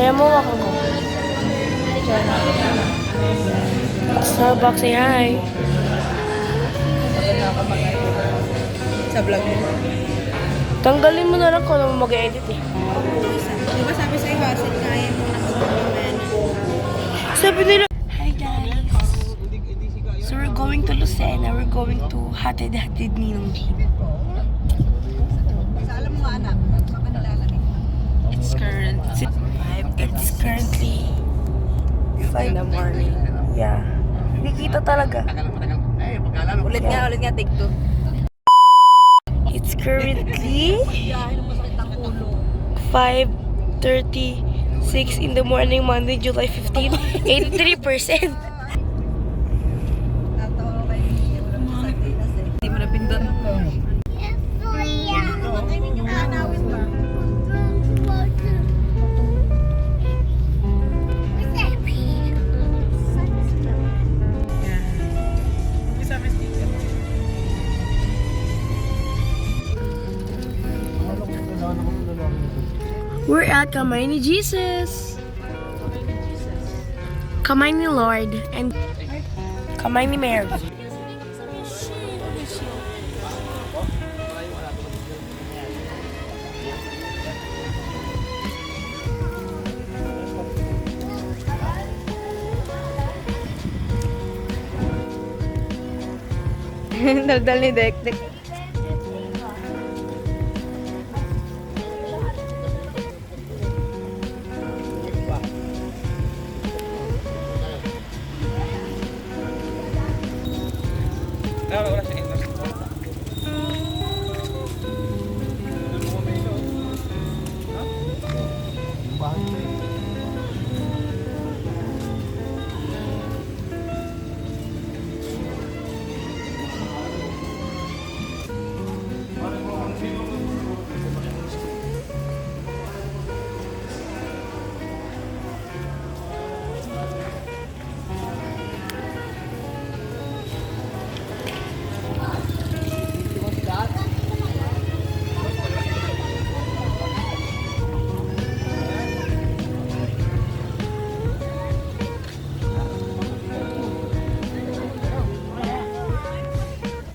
Kaya mo ako mo. Starbucks, say hi. Sa vlog mo. Tanggalin mo na lang kung ano mag-edit eh. Di ba sabi sa'yo, Hasid, kaya mo na Sabi nila, hi guys. So we're going to Lucena. We're going to Hatid-Hatid Ninong G. Sa alam mo nga anak, baka nilalagay. It's currently 5 in the morning. Yeah. Hindi kita talaga. Ulit nga, take two. It's currently 5:36 in the morning, Monday, July 15. 83%. Hindi mo napindot. We're at Kamay ni Jesus. Kamay ni Lord and Kamay ni Mary. Daldal ni Dek.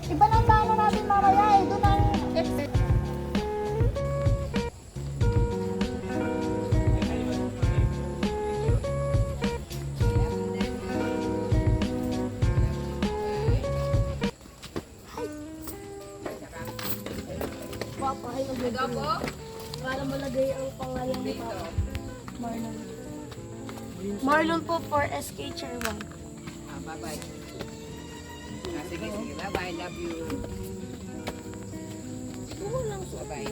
Iba ng daan na natin mamaya eh. Doon ang exit. Papahay ang gagawin. Para malagay ang pangalan ni Papa. Marlon. Marlon po for SK Chairman. Bye-bye. Sige, bye-bye. Love you. Oo lang po. Bye-bye.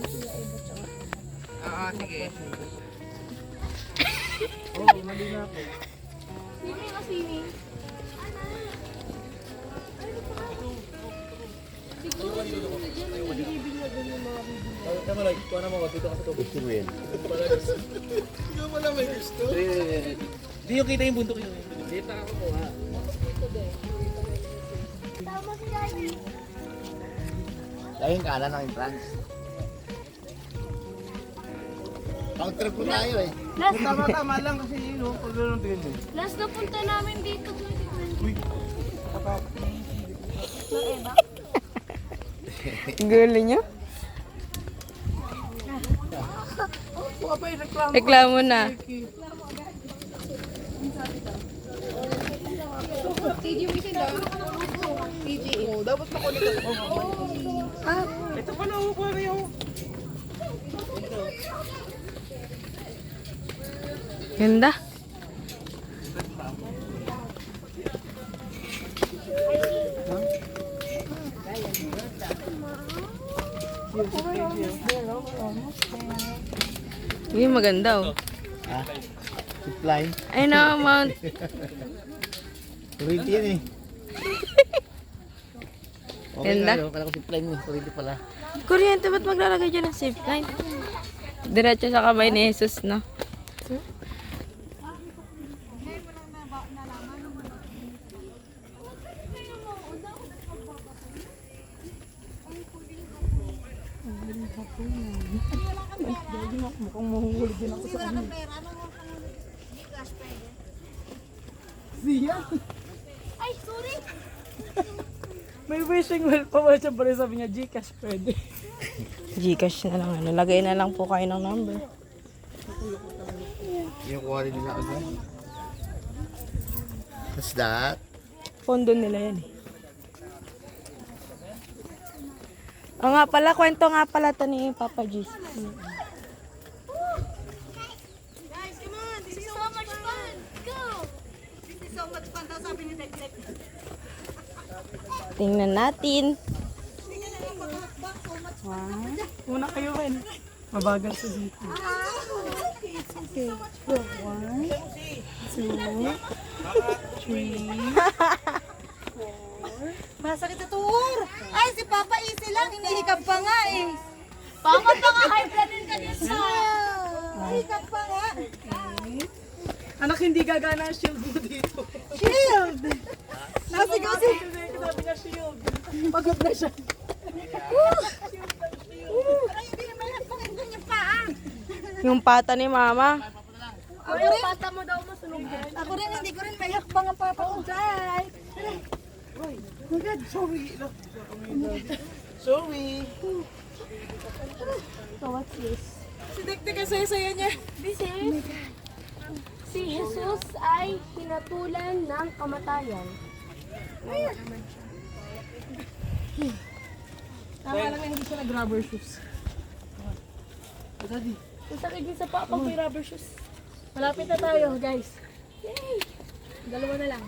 Oo, sige. Sini ka sini. Hindi yung kita yung bundok yun. Dita ako po ha. Tama si Daddy. Dahil kanan ng entrance. Counter po tayo eh. Last, Tama lang kasi yun o. Pag gano'n tingin mo. last na punta namin dito 2020. Uy. Na Eva. Gulo niyo? Reklamo na. Dapat makulit ako. Ito pala ako pa rin ako. Ganda. Uy, maganda oh. Ha? Zipline. Ay no, Mount. Kurente yan eh. Okay Ganda. nga yun. Kala ko zipline eh. Kurente pala. Kuryente, ba't maglalagay dyan ng safe line? Diretso sa kamay ni Jesus, no? Mukhang mahuhuli din ako sa ano. Siya. Ay, sorry! May wishing well pa ba siya, pero sabi niya, Gcash pwede. Gcash na lang. Ano. Lagay na lang po kayo ng number. Yung kuha rin nila agad. What's that? Pondo nila yan eh. O nga pala, kwento nga pala to ni Papa G's. Guys, come on! This is so much fun! Go! This is so much fun daw sabi ni Dek. Tingnan natin. Una kayo rin. Mabagal sa dito. Okay, go. 1, 2, 3, 4. Masakit sa tuhor! Ay, si Papa easy lang. Hinihikab pa nga eh. Pangat pa nga high blood din kanina sa... Hinihikab pa nga. Anak, hindi gagana ang shield mo dito. Shield! Nasigaw si... Sabi niya shield. Pagod na siya. Ay, hindi naman hakbangin doon yung paa. Yung pata ni Mama. Ako rin. Pata mo daw masunog. Ako rin, hindi ko rin may hakbang ang papa ko. Jai! Oh my God, sorry. Sorry. So, what's this? Si Dekdek ang saya-saya niya. This is... Si Jesus ay hinatulan ng kamatayan. Tama lang na hindi siya nag-rubber shoes. Daddy. Masakit din sa papa ko yung rubber shoes. Malapit na tayo, guys. Yay! Dalawa na lang.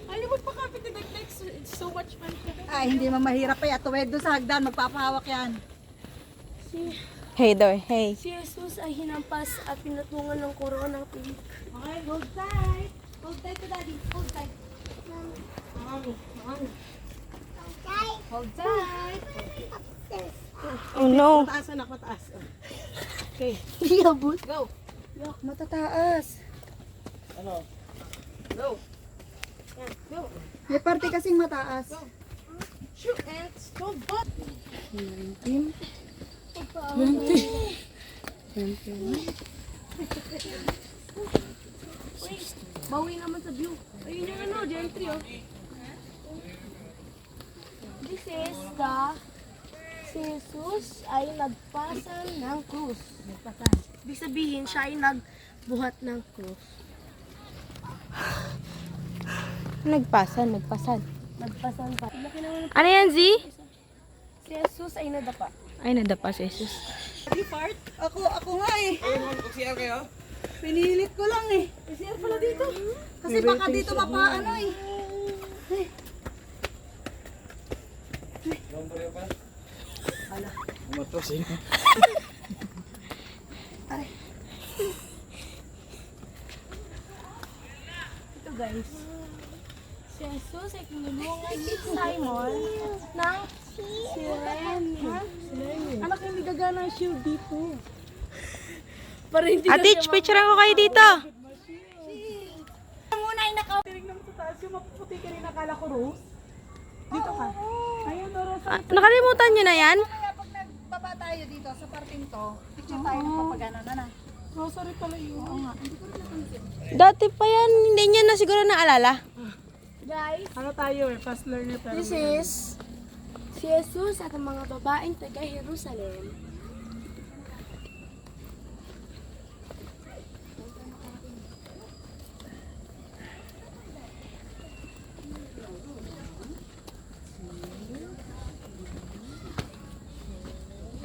Ayaw magpakapit ni Dekdek. It's so much fun. Ay, hindi man mahirap pa yan. Tuwid doon sa hagdan, magpapahawak yan. Hey daw, hey. Si Jesus ay hinampas at pinatungan ng korona ng pink. Okay, hold tight. Hold tight to daddy. Hold tight. Hold tight. Oh no. Mataas anak, mataas. Hindi abot. Go. Yak, matataas. Ano? Go. May parte kasing mataas. Shoot and go butt. Bawi naman sa view. Ayun yung ano, gentry oh. This is the... Si Jesus ay nagpasan ng krus. Nagpasan. Ibig sabihin, siya ay nagbuhat ng krus. Nagpasan. Nagpasan pa. Laki naman ng Ano yan, Z? si Jesus ay nadapa. Ay, nadapa si Jesus. Ako nga eh. Mag-CR kayo? Pinilit ko lang eh. CR pala dito. Kasi baka dito mapaano eh. Umatos eh. Ito guys. Si Jesus ay tinulungan ni Simon ng sirena. Anak, hindi gagana ang shield dito. Para hindi Atich, picturean ko kayo dito. muna ay Tinignan mo sa taas yung mapuputi ka rin, akala ko rose. Dito ka. Ayun, rose. Nakalimutan nyo na yan? Kaya pag nagbaba tayo dito sa parting to, picture tayo ng papagana na. Rosary pala yun. Oo nga. Dati pa yan. Hindi nyo na siguro naalala. Guys, Ano tayo eh, fast learner pero this is si Jesus at ang mga babaeng taga Jerusalem.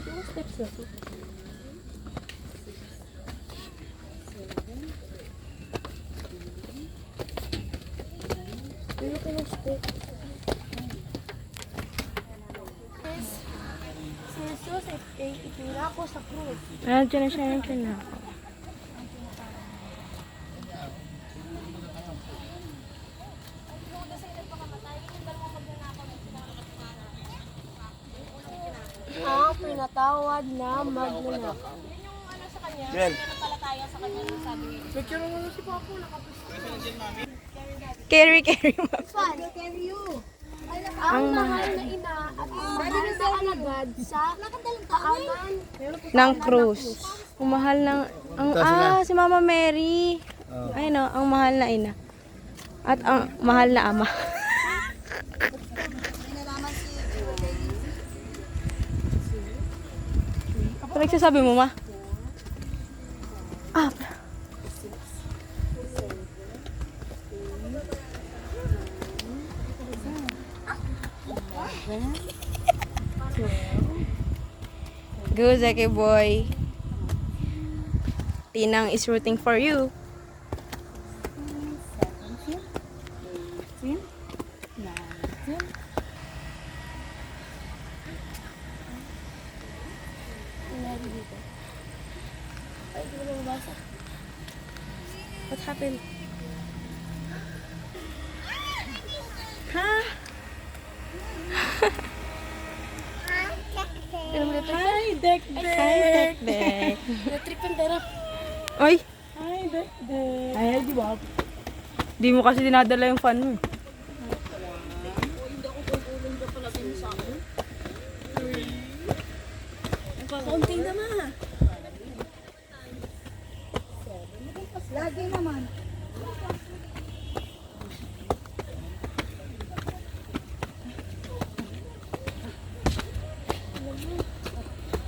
Ilang steps na to? Ano ka ng steps? Si Jesus ay ipinako sa krus. Nandiyan na siya, nandiyan na. Ang pinatawad na magnanakaw. picture mo na si Papo, nakapos. Carry, ma'am. Fun, carry you. Ang mahal na ina at ang mahal na alagad sa paanan. ng cruise. Ang mahal ng... si Mama Mary. Ay no, ang mahal na ina. At ang mahal na ama. Ano nagsasabi mo, ma? Up. Go, Zeki boy. Tinang is rooting for you. What happened? Hi, Dek Dek. Hi, Dek. Natripan pero. Ay, Hi, Dek Dek. Ay, di ba? di mo kasi dinadala yung fan mo. Kaunti naman. Lagi naman.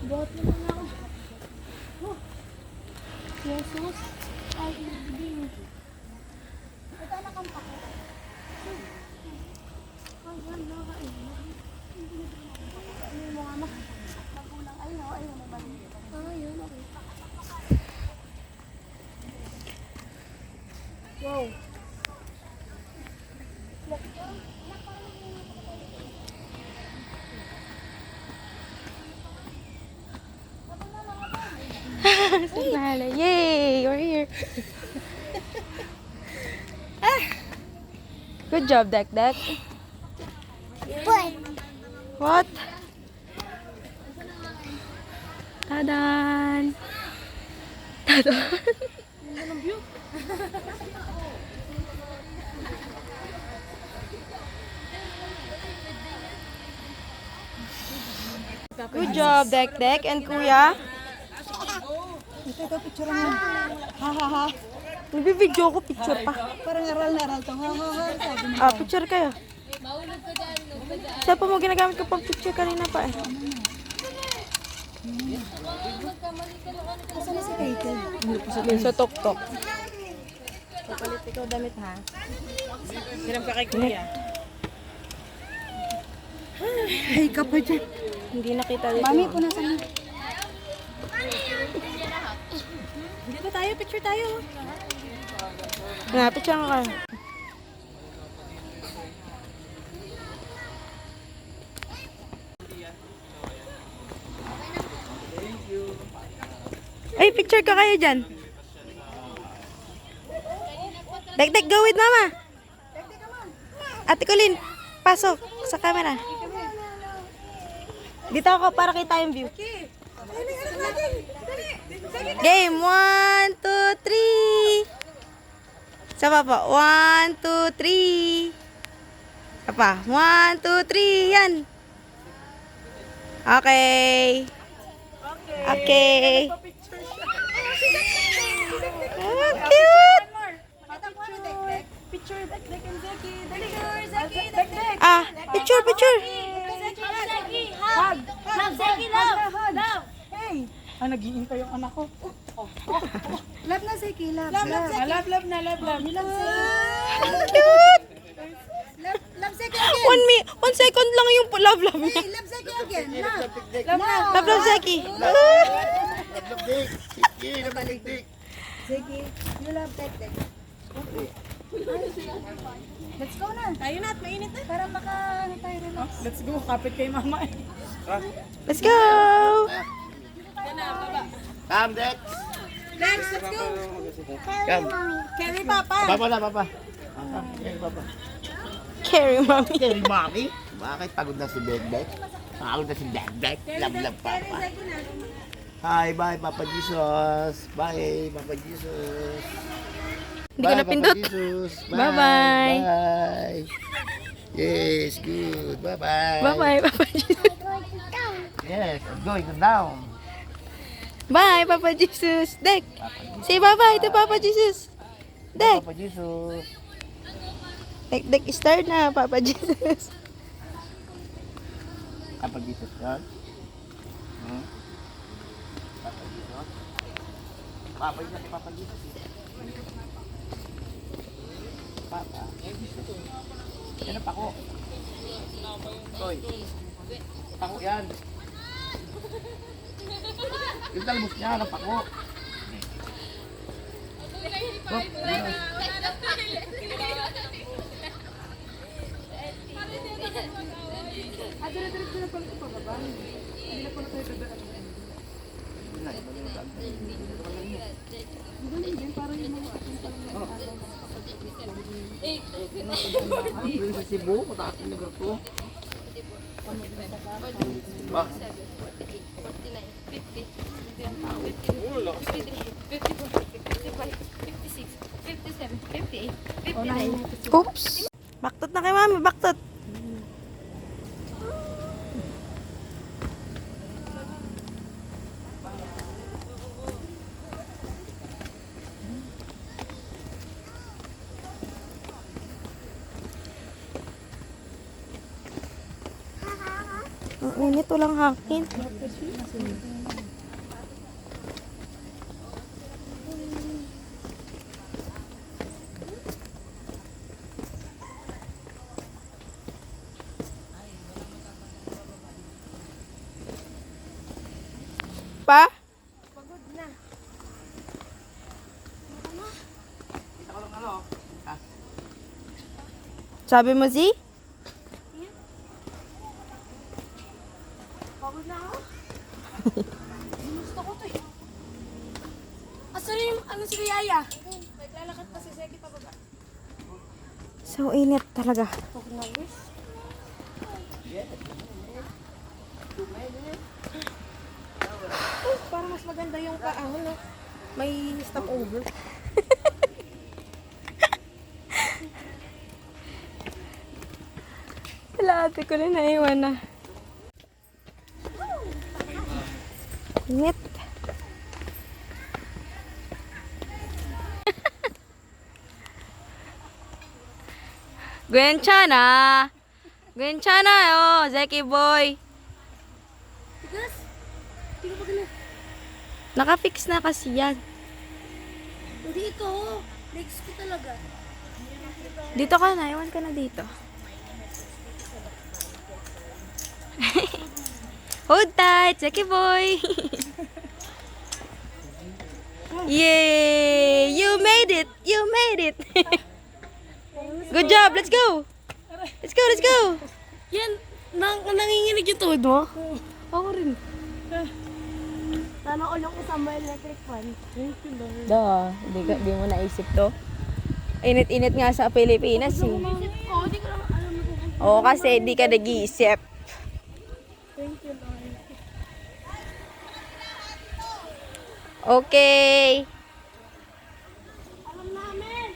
Buhat naman ako. Oh. Jesus. Ay, hindi. Ito anak ang pako. Ay, yan, nakain. Ano mo anak? Magulang. Ayun, ayun. Ayun, okay. Wow. Sandali. Yay! We're here. Good job, Dek Dek. What? Tadan! Tadan! Good job, Dek Dek and Kuya. Nagbibideo ko, picture pa. Parang aral na aral to. Sabi mo. Picture kayo. Saan pa mo ginagamit ko pang picture kanina pa eh? Asan na si Rachel? Yun sa tok-tok. Papalit ikaw damit ha. Hiram ka kay Kuya. Ay, ka pa dyan. Hindi nakita dito. Mami, punasan mo. Dito tayo, picture tayo. Picture ka. Ay, picture ka kayo dyan. Dek-dek, go with mama. Ate Colleen, pasok sa camera. Dito ako para kita yung view. Game, 1, 2, 3. Sa papa, 1, 2, 3. Papa, 1, 2, 3. Yan. Okay. Okay. Ah, cute. Picture, Dek and Zeki. Zeki, Picture, picture. Hug. Love, Zeki, love. Love. Hey! Nag-iintay yung anak ko. Love na, Zeki, love. Love na, love. Cute. Love, Zeki again. 1 second lang yung love niya. Love, Zeki again. Love. Love, Zeki. Labdik. Sige, labdik. Zeki, you love Dek. Let's go na. Tayo na at mainit na. Para baka tayo relax. Let's go, kapit kay mama eh. Let's go. Come, Dex. Next, let's go. Come. Carry Papa. Papa na, papa. Carry papa. Carry, mommy. Carry mommy. Bakit pagod na si Bek? Pagod na si Bek. Love, papa. Hi, bye, Papa Jesus. Bye, Papa Jesus. Hindi ko Bye, napindot. Papa Jesus. Bye-bye. Bye. Yes, good. Bye-bye. Bye-bye, Papa Jesus. Yes, I'm going down. Bye, Papa Jesus. Dek, say bye-bye to Papa Jesus. Dek, Papa Jesus. Dek, start na, Papa Jesus. Papa Jesus, yan. Papa Jesus. Papa Jesus, Papa Jesus. Papa. Yan ang pako. Toy. Pako yan. Yung talbos niya, ang pako. Oh, yes. Sa Cebu, mataas yung lugar ko. Ba? 58. Oops. Baktot na kay Mami, baktot. Ang init, walang hangin. Pa? Sabi mo, Z? Pagod na ako. Gusto ko to eh. Asan na yung ano si Yaya? Naglalakad pa si Zeki pababa. So init talaga. Pagod na guys. Parang mas maganda yung no? May stopover. Wala, ate ko na naiwan na. Init. Gwenchana! Gwenchana, oh, Zeki boy. Tigas! Tingnan mo ganun. Nakafix na kasi yan. Hindi ito. Legs ko talaga. Dito ka na, iwan ka na dito. Hold tight, Zeki boy. Yay! You made it! You made it! Good job! Let's go! Let's go! Let's go! Yan, nanginginig yung tuhod mo? Ako rin. Sana all yung kasama electric fan. Di mo naisip to. Init-init nga sa Pilipinas eh. Oo, di ko lang alam mo kung Oo, kasi di ka nag-iisip. thank you, Lord. Okay. Alam namin!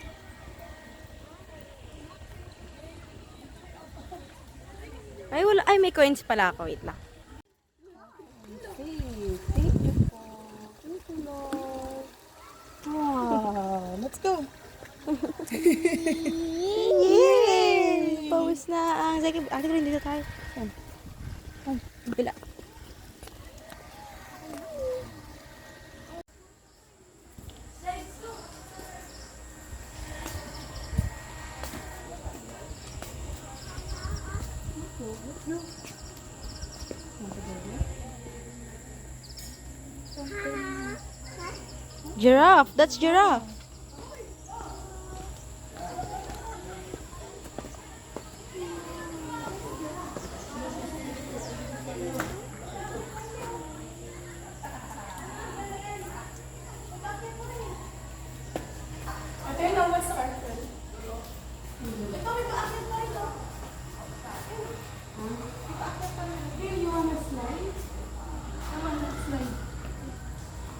Ay, wala. Ay, may coins pala ako. Wait lang. Let's go. Yay! Pawis na ang Zeki. Ate ko rin dito tayo. Yan. Bila. Giraffe. That's giraffe.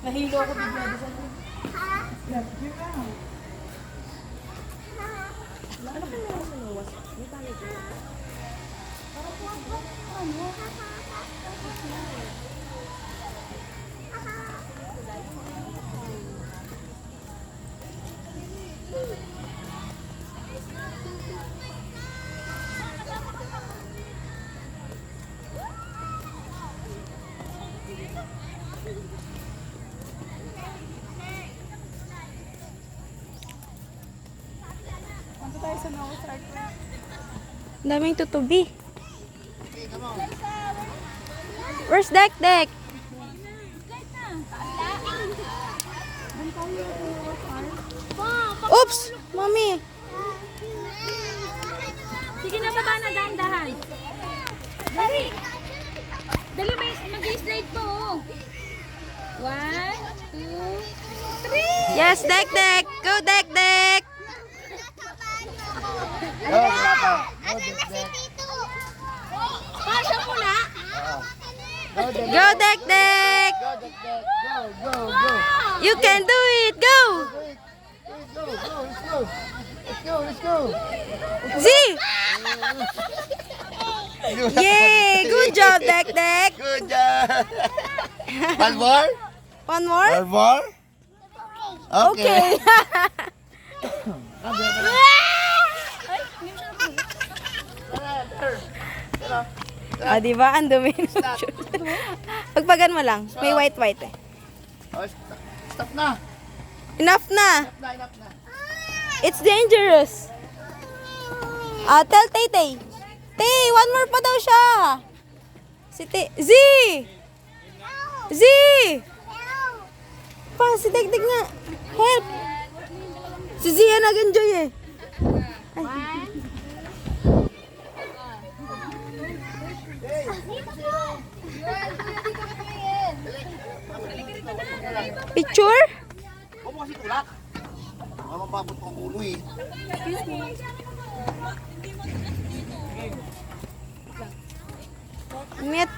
Nahilo ako bigla doon sa Punta tayo sa Noah's Ark. Daming tutubi. Where's Dek Dek? Oops! Mami! Sige na, baba na, dahan-dahan. Dali. Dali, mag-slide po. 1, 2, 3. Yes, Dek Dek! Go Dek Dek! Pasok mo na. Go Dek Dek! You can do it! Go! Let's go. Z! Yay! Good job, Dek Dek! Good job. One more? One more? One more? Okay. Ah, di ba? Ang dumi ng shoes. Pagpagan mo lang. May white eh. Oh, stop na. Enough na. Enough na. It's dangerous. Tell Tay Tay. Tay, one more pa daw siya. Si Tay. Z! Z! Pa, si Dek Dek nga. Help! Si Zia nag-enjoy eh. Picture? Huwag mo kasi tulak. Baka mapapot ang ulo eh. Meet.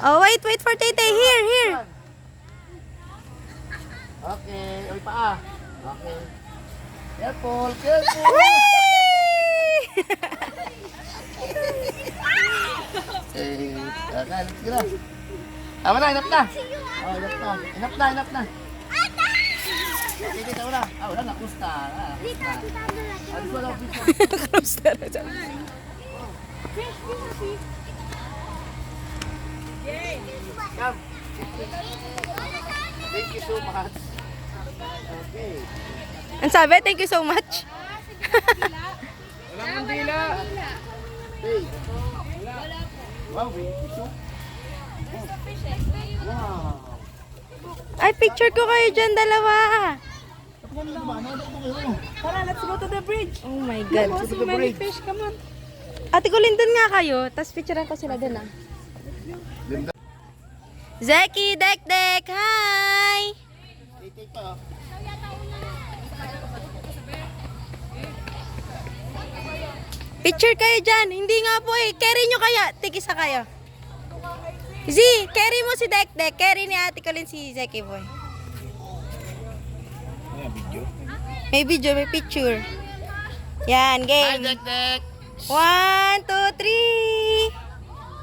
Oh, wait for Tay Tay. Here. Okay. Ay, paa. Okay. Careful. Let's go. Tama na, enough na. Oh, enough na. Sige, wala. Wala na, kusta. Kamusta na dyan? Come. Thank you so much. Okay. Ang sabi, thank you so much. Hey. Wow, thank you so Wow. Ay, picture ko kayo dyan, dalawa. Tara, let's go to the bridge. Oh my God. Oh, so many fish, come on. Ate ko doon nga kayo, tapos picturean ko sila doon ah. Zeki, Dek Dek, hi! Take pa. Picture kayo dyan. Hindi nga po eh. Carry nyo kaya. Tigisa kayo. Z, carry mo si Dek Dek. Carry ni Ate Colin si Zeki boy. May video, may picture. Yan, Hi, game. Dek Dek. 1, 2, 3.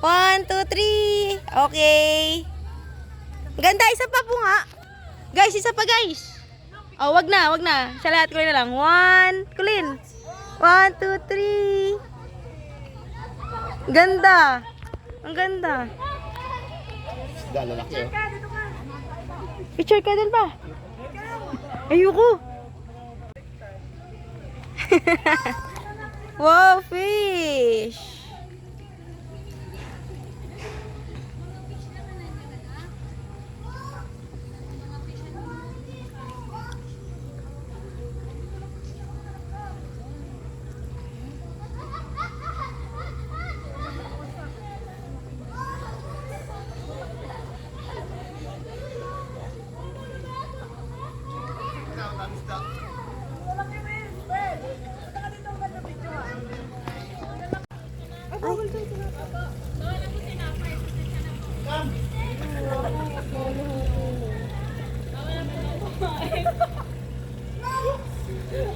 1, 2, 3. Okay. Ganda, isa pa po nga. Guys, isa pa guys. Oh, wag na. Sa lahat ko na lang. 1, Colin. 1, 2, 3. Ganda. Ang ganda. Lalaki oh. Picture ka din ba? Ayoko. Wow, fish.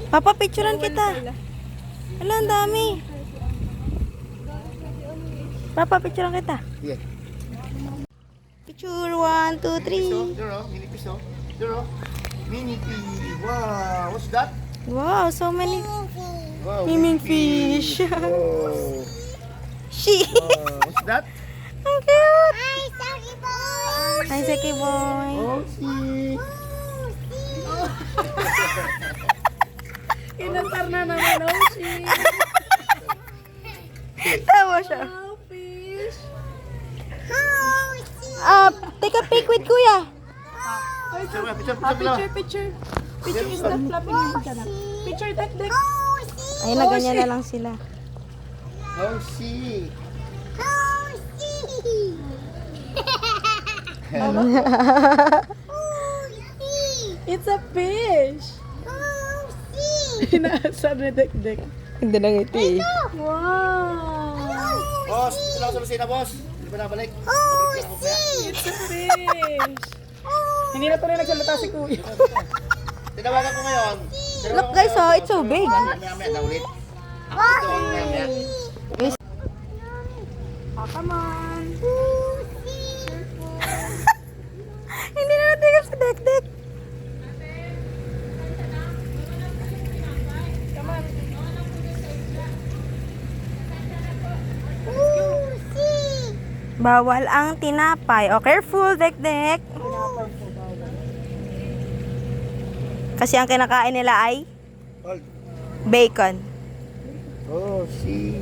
Papa, picturean kita. Ala, ang dami. Papa, picturean kita. Yeah. Picture, 1, 2, 3. Duro, mini piso. Duro. Mini pig. Wow, what's that? Wow, so many. Wow, Miming fish. Wow. She. Wow, what's that? Ang cute. Hi, Seki boy. Oh, see. Inantar na naman, oh, shit. Tawa siya. Oh, fish. Take a pic with Kuya. Picture, picture, Ah, picture. picture. Picture is not flapping yung ka na. Picture, dek. Ayun na, ganyan na lang sila. Oh, see. It's a fish. Inaasar ni dek. Hindi na ngiti. Wow. Boss, dito lang sa Lucina, boss. Hindi pa nabalik. It's a fish. Hindi na tuloy nagsalita si Kuya. Tinawagan ko ngayon. Look guys, oh, it's so big. Maya-maya na ulit. Ako ito, maya-maya. Ah, come on. Hindi na natigil si Dek-Dek. Bawal ang tinapay. Oh, careful, Dek-Dek. Kasi ang kinakain nila ay Hold. bacon. Oh, see.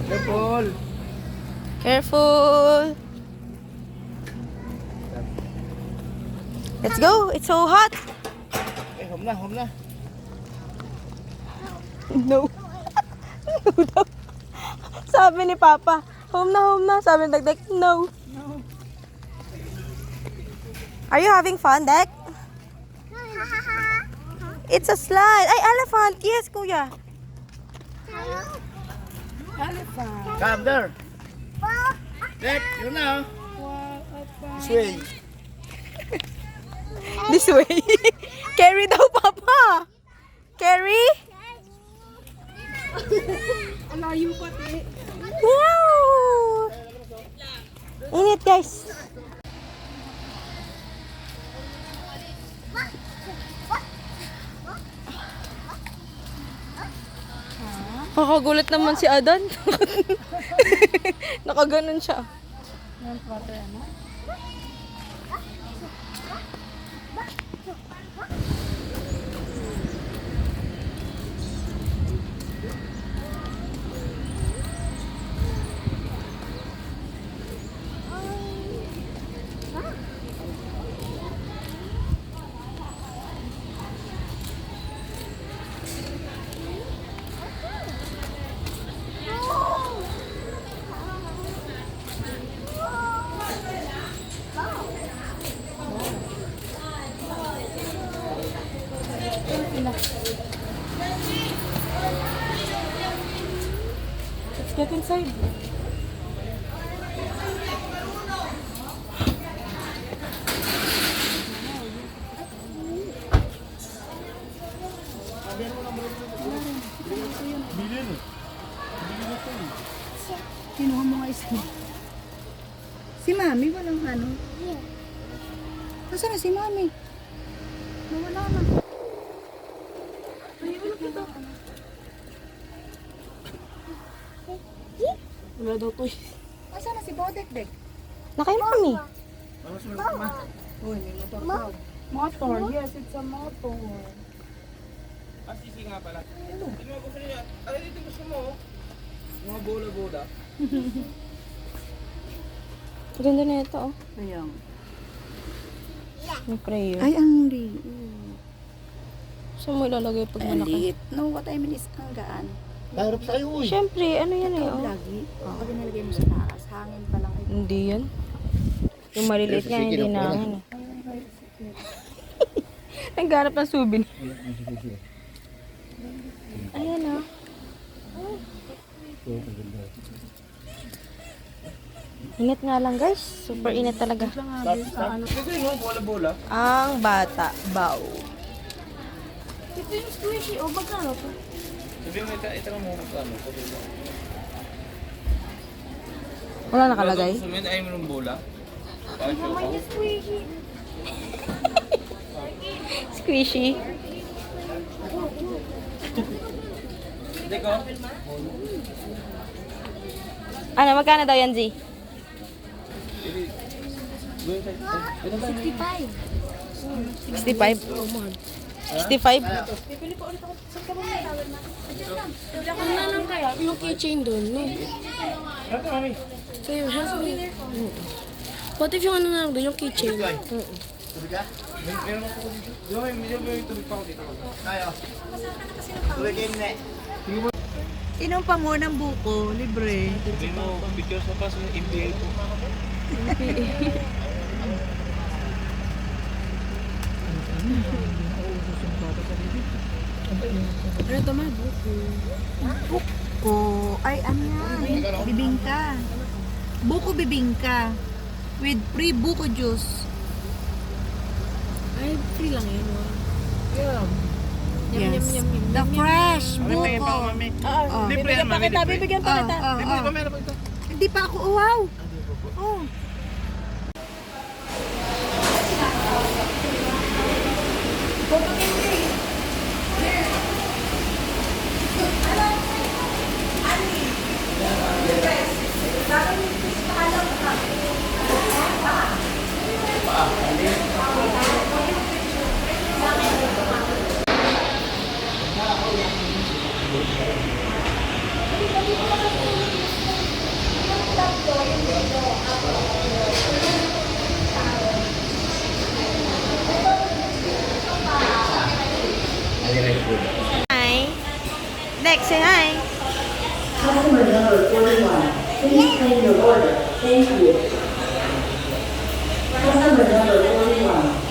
Careful. Careful. Let's go. It's so hot. Eh, home na, home na. No. No daw. Sabi ni Papa, home na. Sabi ni Dek-Dek, no. Are you having fun, Dek? It's a slide. Ay, elephant. Yes, Kuya. Come there. Dek, yun na. This way. This way. Carry daw, Papa. Carry. Alayo pati. Wow. Init, guys. Kakagulat naman si Adan. Nakaganon siya. Let's get inside. Kinuha mo nga isa. Si Mami, walang ano. Nasaan na si Mami? Nawala na. Ay, wala kita. Wala daw to. Nasaan na si Bodek-Dek? Nakay Mami. Uy, may motor pa. Motor, yes, it's a motor. Ganda na ito, oh. Ayan. May prayer. Ay, ang liit. Saan mo ilalagay pag Ang malaki? liit. No, what I mean is ang gaan. Nahirap sa'yo, uy. Siyempre, ano yan eh, Ito, oh. lagi. Pag nilagay mo sa taas, hangin pa lang. Hindi yan. Yung maliliit Sige, yan, hindi sige, na okay. ano. Naghanap ng souvenir. Ayan, oh. Init nga lang, guys. Super init talaga. Kasi no, bola-bola. Ang bata, baw. Ito yung squishy. O, magkano to? Sabihin mo, itanong mo magkano. Sabihin mo. Wala nakalagay? Sumin, ayaw mo ng bola. Para siya ako. Squishy. Squishy. Hindi ko. Ano, magkano daw yan, Z? 65. 65? 65? Ano na lang kaya? Yung keychain doon, no? Kaya, help me. What if yung ano na lang doon, yung keychain? Tubig ka? Meron ako dito. Di ba may tubig pa ako dito? Tayo. Tubig kayo na. Inom pa mo ng buko, libre. Sabihin mo, picture sa paso ng MBA po. Ano ito, ma? Buko. Buko. Ay, ano yan? Bibingka. Buko bibingka. With free buko juice. Ay, free lang yun. Yes. The fresh buko. Oh. Libre yan, mami. Libre. Bibigyan pa kita. Libre pa, meron pa ito. Hindi pa ako, wow. Oh. Hi. Dex, say hi. Customer number 41, please claim your order. Thank you. Customer number 41.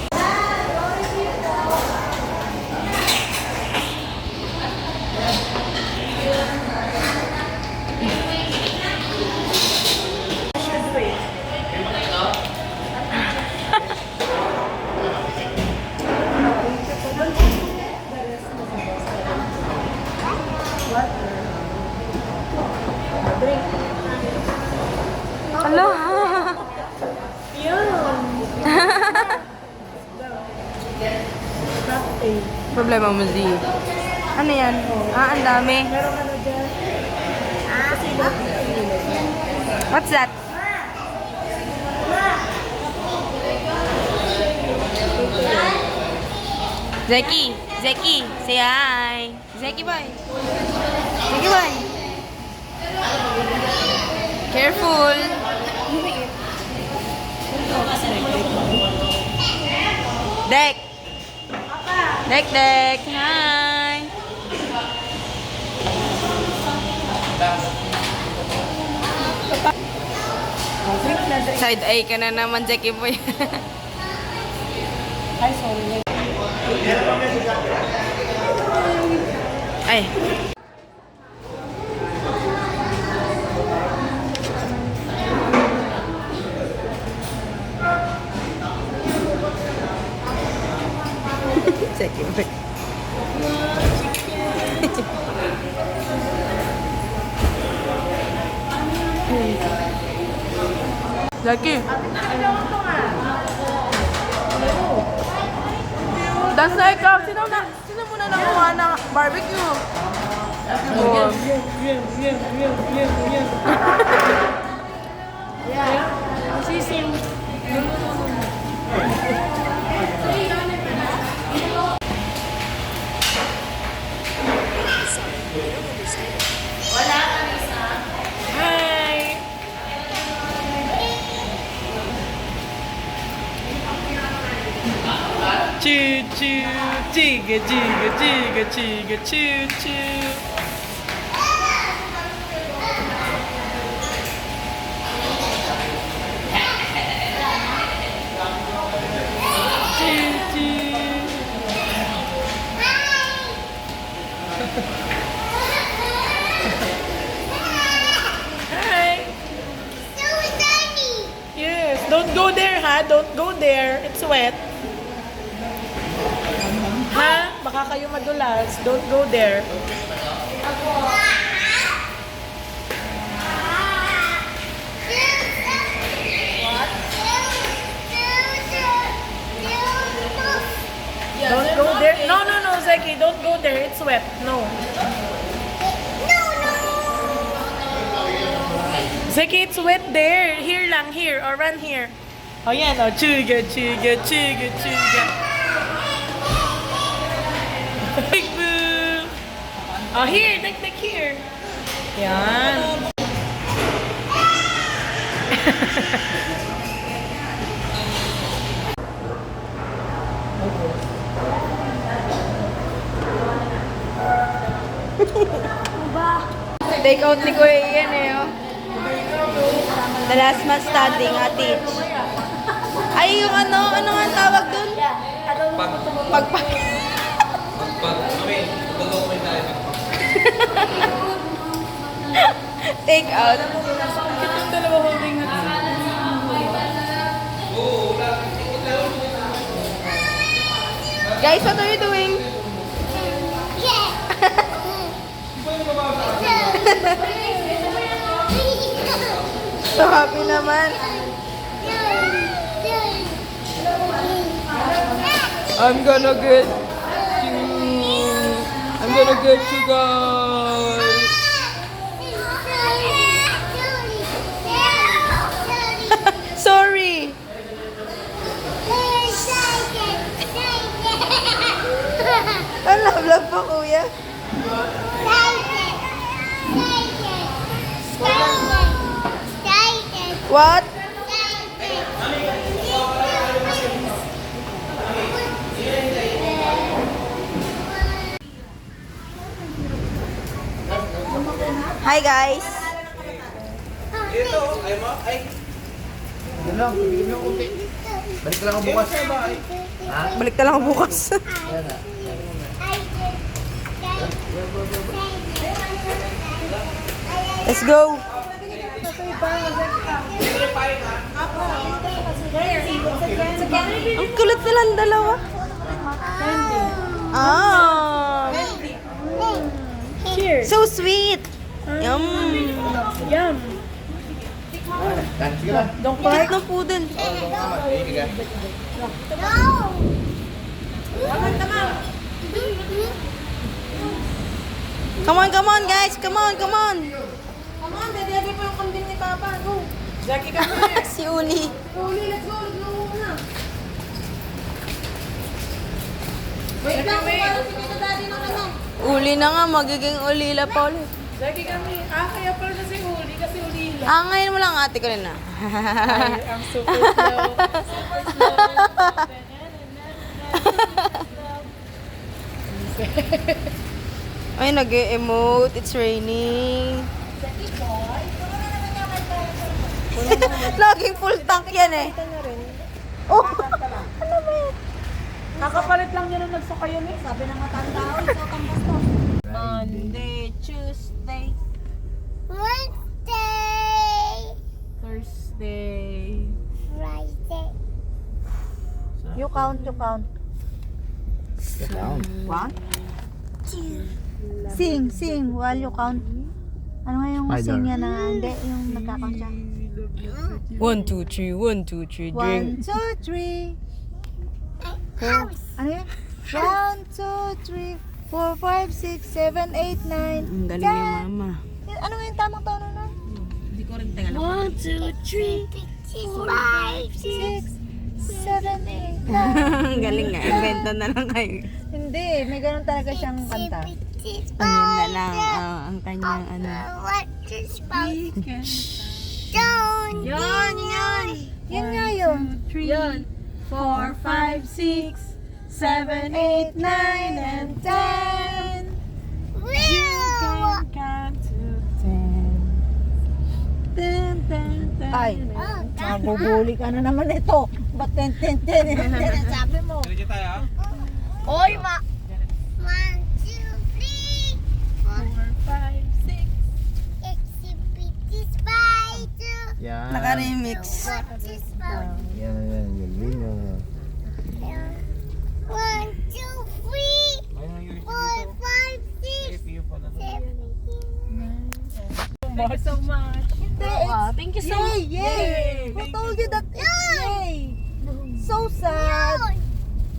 Hello. Problema mo, Z. Ano yan? Ah, ang dami. What's that? Zeki, Zeki, say hi. Zeki boy. Zeki boy. Careful. Dek. Dek, Dek. Hi. Side eye ka na naman, Jackie boy. Ay. Jackie boy. Jackie. Das na ikaw. Sino muna nakuha ng barbecue? Jackie boy. Sising. Hi. Choo choo, chiga chiga chiga chiga choo choo. Choo choo. Hi. Yes, don't go there ha, don't go there. It's wet. Ha? Baka Baka kayo madulas. Don't go there. Don't go there. No, Zeki, don't go there. It's wet. No. Zeki, it's wet there. Here lang, here. Or run here. Oh, yan. Oh, chuga, chuga, chuga, chuga. Big boo. Oh, here. Like here. Yan. Take out ni Kuya Ian eh, oh. The last man standing, teach. Ay, yung ano nga tawag dun? Pagpag. Take out. Itong dalawa holding hands. Guys, what are you doing? So happy naman. I'm gonna get you guys. Sorry. Ano, vlog pa kuya? What? Hi guys. Yun lang, bigyan mo kunti. Balik lang ako bukas. Balik na lang ako bukas. Let's go. Ang kulit nilang dalawa. Ah. Cheers. So sweet. Yum. Yum. Sige lang. Don't Kulit ng poodle. Come on guys. Come on. Jackie, come here. Si Uli. Uli na nga, magiging ulila pa ulit. Jackie, come here. Kaya pala siya si Uli kasi Ulila. Ngayon mo lang ate ko rin na. Ay, ang super slow. Super slow. Ay, nag-emote. It's raining. Laging full tank yan eh. Oh, ano ba yun? Kakapalit lang yan ang nagsakayan eh. Sabi ng matanda, isokang basta. Monday, Tuesday, Thursday. You count. Down. Sing while you count. Ano nga yung sing niya na, hindi, yung nagkakount siya. 1, 2, 3, 1, 2, 3, drink. 1, 2, 3. 4. Ano yan? 1, 2, 3, 4, 5, 6, 7, 8, 9, Ang galing ni Mama. Ano nga yung tamang tono nun? 1, 2, 3, 4, 5, 6, 7, 8, 9. Ang galing nga. Invento na lang kayo. Hindi, may ganun talaga siyang kanta. Ayun na lang ang kanyang ano. Yun nga yun. 3, 4, 5, 6, 7, 8, 9, and 10. You can count to 10. 10. Ay, nabubuli ka na naman ito. Ba't 10? Sabi mo. Oy, ma! 5, 6. Yan. Naka-remix. Yan. Galing. much. so much. Thank you so much. Yay! Who told you that it's yay? So sad.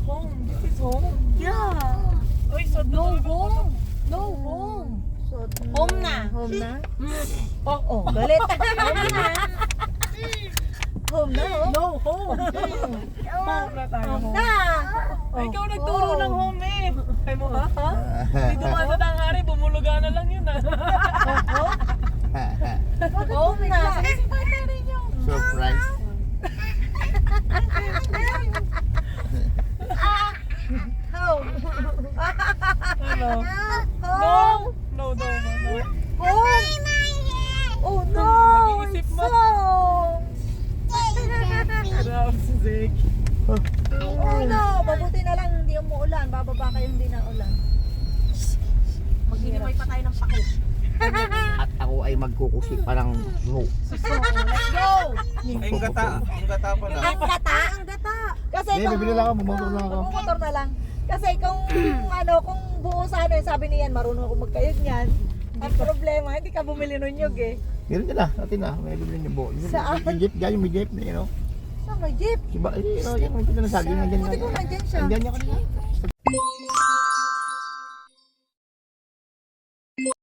Home. This is home. Yeah. Uy, so No home. No home. So, Home na. Home na? Oh, Galit. Home na. Home na, oh. no, home. Home na tayo, home. Na. Ay, ikaw nagturo ng home eh. Ay mo, ha? Ah. Dito nga sa tanghari, bumuluga na lang yun ah. Home na. Surprise. Home. Ano? Home. No, no, no, no. Home. Oh no. Nag-iisip mo. Home. Grabe si Zeke. Oh no. Mabuti na lang hindi umuulan. Bababa kayo hindi na ulan. Maghinimay pa tayo ng pakit. At ako ay magkukusi pa ng no. Let's go. Ang gata pala. Ang gata. Ang gata. Kasi Hindi, bibili lang ako, bumotor lang ako. Bumotor na lang. Kasi kung kung buo sana, sabi niyan, marunong ako magkayod niyan. Ang problema, hindi ka bumili nun yug eh. Meron ka na, atin na, may bibili niyo buo. Saan? Yung jeep, dyan yung may jeep, you know. Saan may jeep? Diba, yung kita na saging, nandiyan Buti ko nandyan siya. Nandiyan niya kanina.